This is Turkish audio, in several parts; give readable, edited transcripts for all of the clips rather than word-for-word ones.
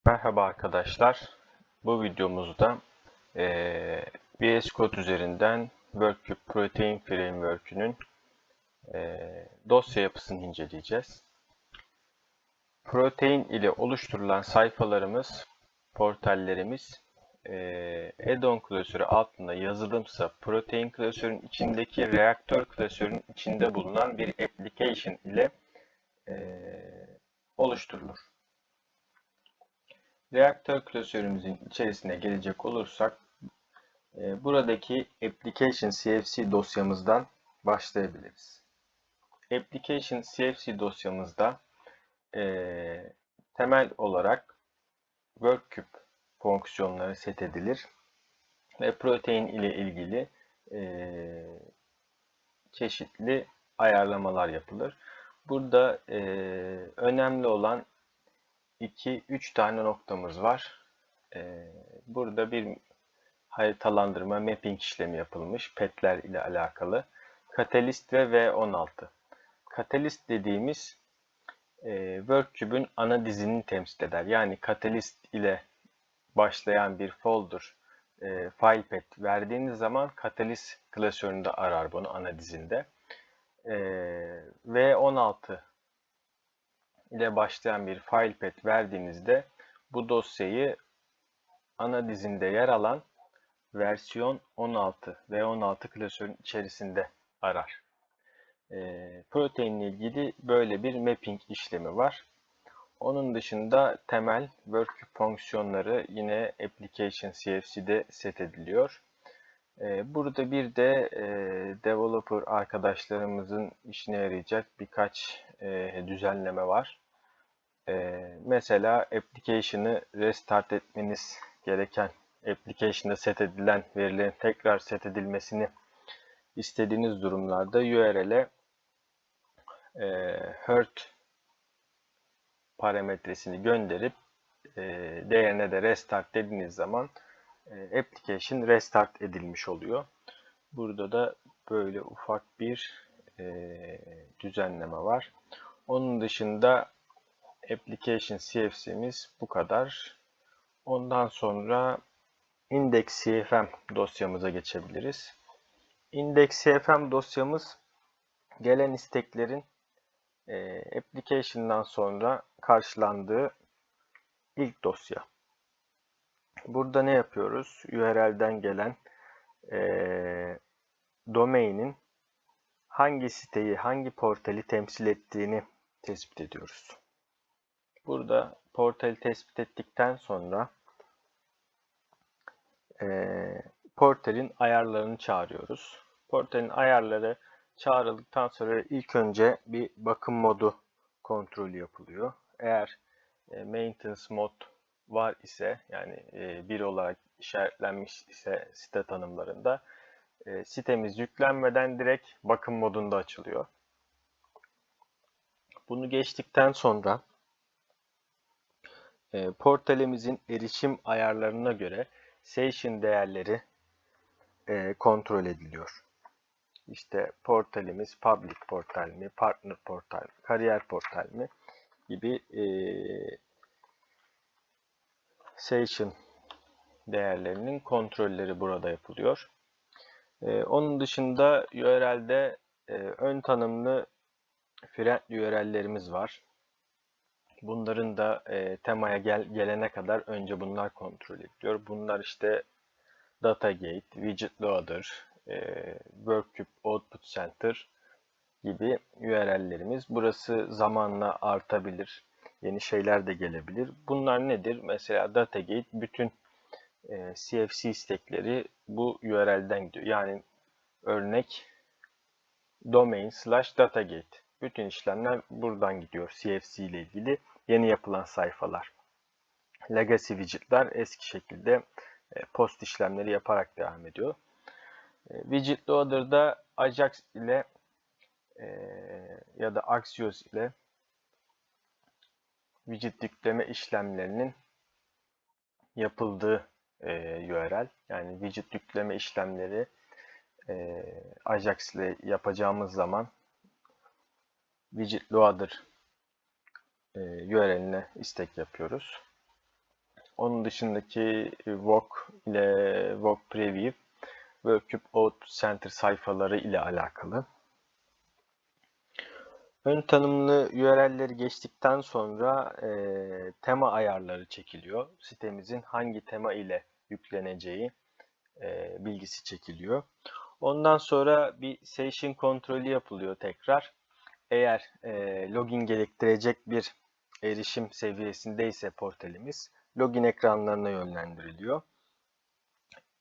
Merhaba arkadaşlar. Bu videomuzda VS Code üzerinden Workcube Protein Framework'ünün dosya yapısını inceleyeceğiz. Protein ile oluşturulan sayfalarımız, portallerimiz add-on klasörü altında yazılımsa Protein klasörünün içindeki reaktör klasörünün içinde bulunan bir application ile oluşturulur. Reaktör klasörümüzün içerisine gelecek olursak buradaki Application CFC dosyamızdan başlayabiliriz. Application CFC dosyamızda temel olarak Workcube fonksiyonları set edilir ve protein ile ilgili çeşitli ayarlamalar yapılır. Burada önemli olan 2-3 tane noktamız var. Burada bir haritalandırma, mapping işlemi yapılmış petler ile alakalı. Catalyst ve V16. Catalyst dediğimiz Workcube'ün ana dizini temsil eder. Yani Catalyst ile başlayan bir folder file path verdiğiniz zaman Catalyst klasöründe arar bunu ana dizinde. V16 ile başlayan bir file path verdiğinizde bu dosyayı ana dizinde yer alan versiyon 16 ve 16 klasörün içerisinde arar. Protein ile ilgili böyle bir mapping işlemi var. Onun dışında temel Workcube fonksiyonları yine Application CFC'de set ediliyor. Burada bir de developer arkadaşlarımızın işine yarayacak birkaç düzenleme var. Mesela application'ı restart etmeniz gereken, application'da set edilen verilerin tekrar set edilmesini istediğiniz durumlarda URL'e hurt parametresini gönderip değerine de restart dediğiniz zaman application restart edilmiş oluyor. Burada da böyle ufak bir düzenleme var. Onun dışında Application CFC'miz bu kadar. Ondan sonra index.cfm dosyamıza geçebiliriz. Index.cfm dosyamız gelen isteklerin application'dan sonra karşılandığı ilk dosya. Burada ne yapıyoruz? URL'den gelen domainin hangi siteyi, hangi portali temsil ettiğini tespit ediyoruz. Burada portali tespit ettikten sonra portalin ayarlarını çağırıyoruz. Portalin ayarları çağrıldıktan sonra ilk önce bir bakım modu kontrolü yapılıyor. Eğer maintenance mod var ise, yani 1 olarak işaretlenmiş ise site tanımlarında, sitemiz yüklenmeden direkt bakım modunda açılıyor. Bunu geçtikten sonra portalimizin erişim ayarlarına göre session değerleri kontrol ediliyor. İşte portalimiz public portal mi, partner portal mi, kariyer portal mi gibi session değerlerinin kontrolleri burada yapılıyor. Onun dışında URL'de ön tanımlı friendly URL'lerimiz var. Bunların da temaya gelene kadar önce bunlar kontrol ediliyor. Bunlar işte Datagate, Widget Loader, Workcube Output Center gibi URL'lerimiz. Burası zamanla artabilir. Yeni şeyler de gelebilir. Bunlar nedir? Mesela Datagate bütün CFC istekleri bu URL'den gidiyor. Yani örnek domain/datagate. Bütün işlemler buradan gidiyor CFC ile ilgili. Yeni yapılan sayfalar. Legacy widget'ler eski şekilde post işlemleri yaparak devam ediyor. Widget Loader'da Ajax ile ya da Axios ile widget yükleme işlemlerinin yapıldığı URL. Yani widget yükleme işlemleri Ajax ile yapacağımız zaman Widget Loader URL'ine istek yapıyoruz. Onun dışındaki Vogue ile Vogue Preview, Workup Out Center sayfaları ile alakalı. Ön tanımlı URL'leri geçtikten sonra tema ayarları çekiliyor. Sitemizin hangi tema ile yükleneceği bilgisi çekiliyor. Ondan sonra bir session kontrolü yapılıyor tekrar. Eğer login gerektirecek bir erişim seviyesindeyse portalimiz login ekranlarına yönlendiriliyor.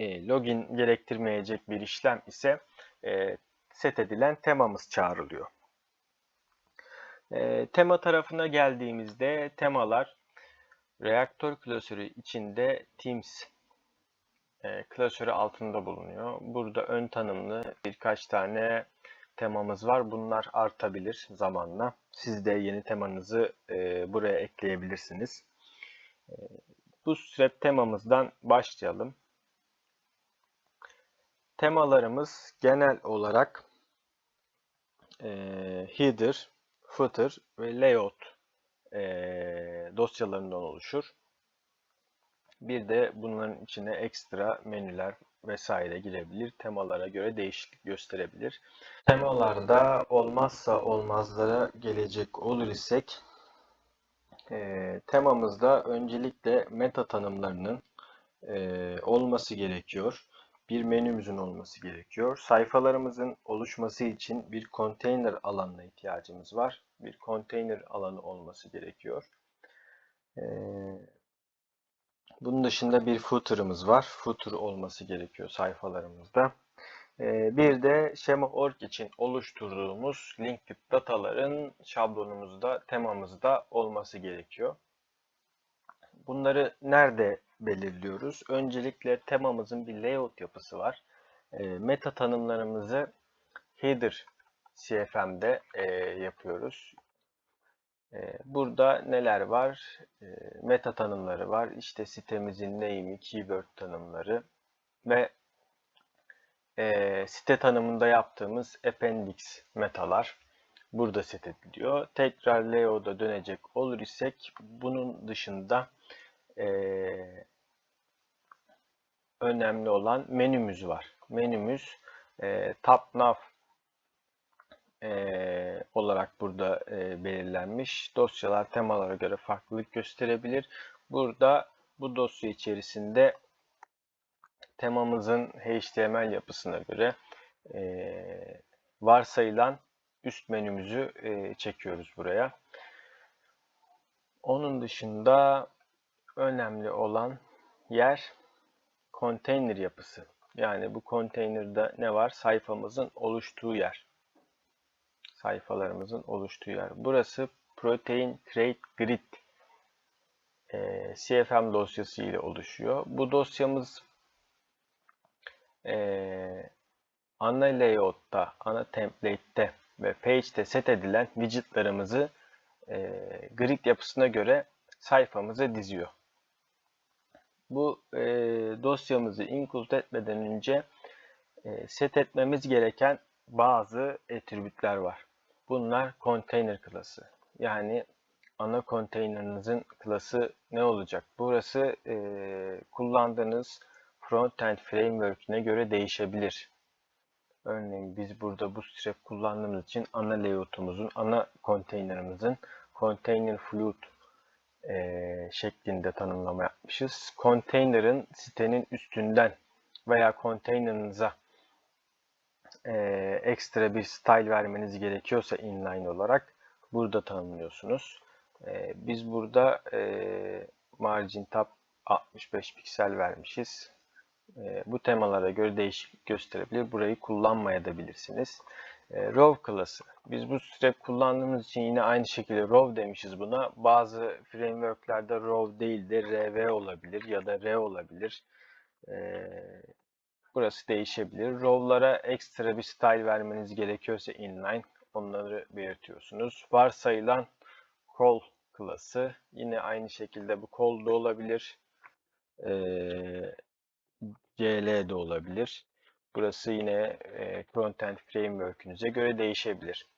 Login gerektirmeyecek bir işlem ise set edilen temamız çağrılıyor. Tema tarafına geldiğimizde temalar reaktör klasörü içinde Teams klasörü altında bulunuyor. Burada ön tanımlı birkaç tane temamız var. Bunlar artabilir zamanla. Siz de yeni temanızı buraya ekleyebilirsiniz. Bootstrap temamızdan başlayalım. Temalarımız genel olarak header, footer ve layout dosyalarından oluşur. Bir de bunların içine ekstra menüler vesaire girebilir. Temalara göre değişiklik gösterebilir. Temalarda olmazsa olmazlara gelecek olur isek temamızda öncelikle meta tanımlarının olması gerekiyor. Bir menümüzün olması gerekiyor. Sayfalarımızın oluşması için bir container alanına ihtiyacımız var. Bir container alanı olması gerekiyor. Bunun dışında bir footer'ımız var. Footer olması gerekiyor sayfalarımızda. Bir de Schema.org için oluşturduğumuz linked dataların şablonumuzda, temamızda olması gerekiyor. Bunları nerede belirliyoruz? Öncelikle temamızın bir layout yapısı var. Meta tanımlarımızı header CFM'de yapıyoruz. Burada neler var? Meta tanımları var. İşte sitemizin name'i, keyword tanımları ve site tanımında yaptığımız appendix metalar burada set ediliyor. Tekrar layout'a dönecek olur isek bunun dışında önemli olan menümüz var. Menümüz Tab Nav olarak burada belirlenmiş. Dosyalar temalara göre farklılık gösterebilir. Burada bu dosya içerisinde temamızın HTML yapısına göre varsayılan üst menümüzü çekiyoruz buraya. Onun dışında önemli olan yer container yapısı. Yani bu container'da ne var? Sayfamızın oluştuğu yer. Sayfalarımızın oluştuğu yer. Burası Protein Create Grid CFM dosyası ile oluşuyor. Bu dosyamız ana layout'ta, ana template'te ve page'te set edilen widget'larımızı grid yapısına göre sayfamıza diziyor. Bu dosyamızı include etmeden önce set etmemiz gereken bazı attribütler var. Bunlar container klası. Yani ana container'ınızın klası ne olacak? Burası kullandığınız frontend framework'ine göre değişebilir. Örneğin biz burada Bootstrap kullandığımız için ana layout'umuzun, ana container'ımızın container fluid şeklinde tanımlama yapmışız. Container'ın sitenin üstünden veya container'ınıza ekstra bir style vermeniz gerekiyorsa inline olarak burada tanımlıyorsunuz. Biz burada margin tab 65 piksel vermişiz. Bu temalara göre değişiklik gösterebilir. Burayı kullanmayabilirsiniz. Row klası. Biz bu Bootstrap kullandığımız için yine aynı şekilde row demişiz buna. Bazı frameworklerde row değil de rv olabilir ya da r olabilir. Burası değişebilir. Row'lara ekstra bir style vermeniz gerekiyorsa inline onları belirtiyorsunuz. Varsayılan call klası. Yine aynı şekilde bu call da olabilir. CL de olabilir. Burası yine Frontend Framework'ünüze göre değişebilir.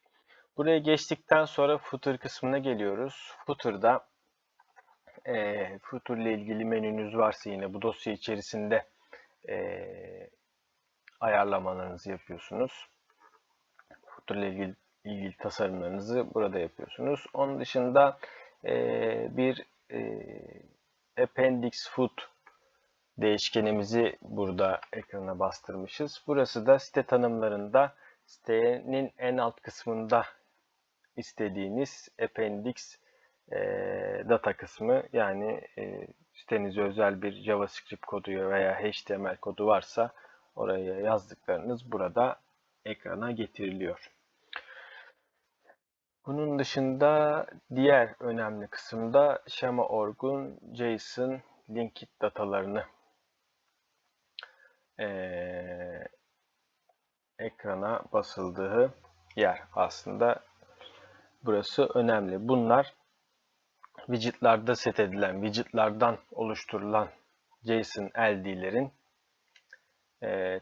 Buraya geçtikten sonra footer kısmına geliyoruz. Footer'da Footer ile ilgili menünüz varsa yine bu dosya içerisinde ayarlamalarınızı yapıyorsunuz. Footer ile ilgili tasarımlarınızı burada yapıyorsunuz. Onun dışında bir appendix foot değişkenimizi burada ekrana bastırmışız. Burası da site tanımlarında sitenin en alt kısmında istediğiniz appendix data kısmı, yani sitenize özel bir JavaScript kodu veya HTML kodu varsa oraya yazdıklarınız burada ekrana getiriliyor. Bunun dışında diğer önemli kısımda Schema.org'un JSON linked datalarını ekrana basıldığı yer aslında. Burası önemli. Bunlar widget'larda set edilen, widget'lardan oluşturulan JSON LD'lerin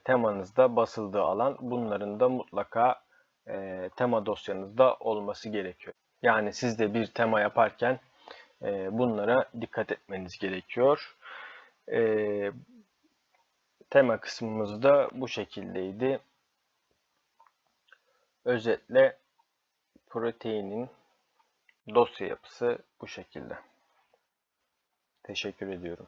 temanızda basıldığı alan. Bunların da mutlaka tema dosyanızda olması gerekiyor. Yani siz de bir tema yaparken bunlara dikkat etmeniz gerekiyor. Tema kısmımız da bu şekildeydi. Özetle proteinin dosya yapısı bu şekilde. Teşekkür ediyorum.